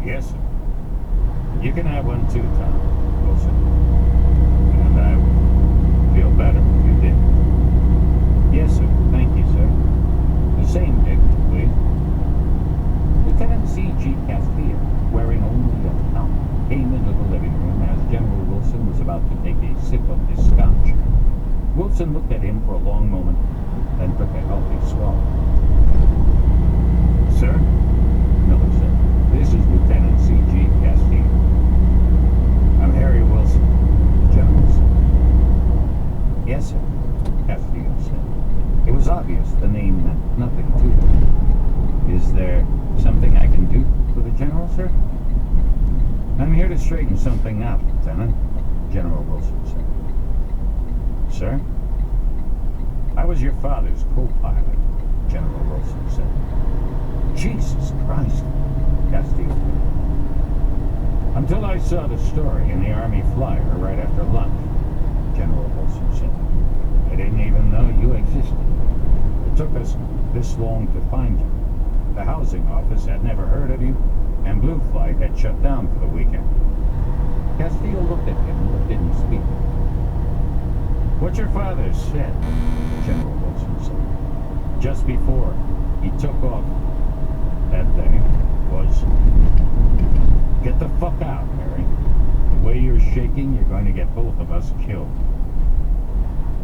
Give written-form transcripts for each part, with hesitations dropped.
Yes, sir. You can have one too, Tom Wilson. And I would feel better if you did. Yes, sir. Thank you, sir. The same, Dick, please. Lieutenant C.G. Castillo, wearing only a helmet, came into the living room as General Wilson was about to take a sip of his scotch. Wilson looked at him for a long moment, then took a healthy swallow. Sir? Miller said, This is Lieutenant C.G. Castillo. I'm Harry Wilson, General said. Yes, sir, Castillo said. It was obvious the name meant nothing to him. Is there something I can do for the General, sir? I'm here to straighten something out, Lieutenant, General Wilson said. Sir? I was your father's co-pilot, General Wilson said. Jesus Christ, Castillo said. Until I saw the story in the Army Flyer right after lunch, General Wilson said. I didn't even know you existed. It took us this long to find you. The housing office had never heard of you, and Blue Flight had shut down for the weekend. Castillo looked at him but didn't speak. What your father said, General Wilson said, just before he took off that day was, get the fuck out, Harry. The way you're shaking, you're going to get both of us killed.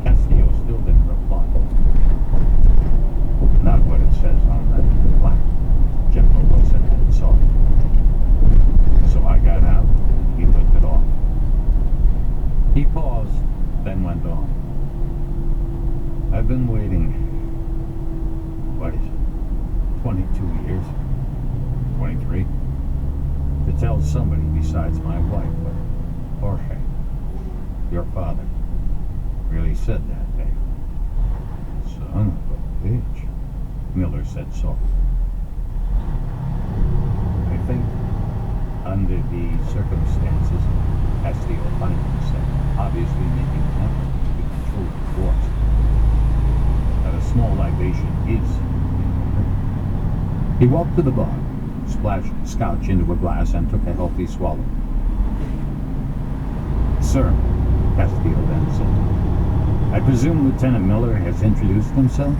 Castillo still didn't reply. Not what it says on that plaque, General Wilson had saw it. So I got out, he lifted off. He paused, then went on. I've been waiting, what is it, 22 years, 23, to tell somebody besides my wife, but Jorge, your father, really said that day. Son of a bitch, Miller said softly. I think, under the circumstances, Castillo finally said, obviously making an effort to control the force, that a small libation is in order. He walked to the bar, splashed scotch into a glass, and took a healthy swallow. Sir, Castillo then said, I presume Lieutenant Miller has introduced himself?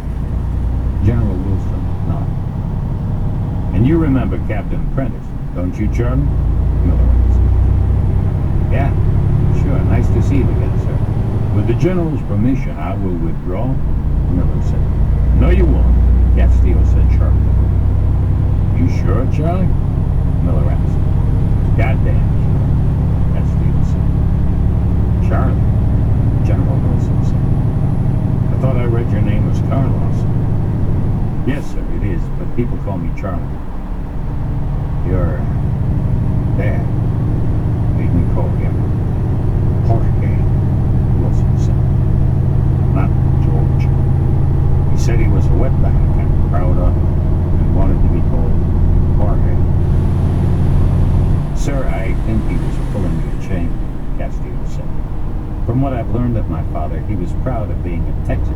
General Wilson nodded. And you remember Captain Prentice, don't you, Charlie? Miller asked. Yeah, sure. Nice to see you again, sir. With the General's permission, I will withdraw, Miller said. No, you won't, Castillo said sharply. You sure, Charlie? Miller asked. Goddamn sure, Castillo said. Charlie, General Wilson said. I thought I read your name was Carlos. Yes, sir, it is, but people call me Charlie. Your dad made me call him Jorge, Wilson said. Not George. He said he was a wetback and proud of it and wanted to be called Jorge. Sir, I think he was pulling me a chain, Castillo said. From what I've learned of my father, he was proud of being a Texan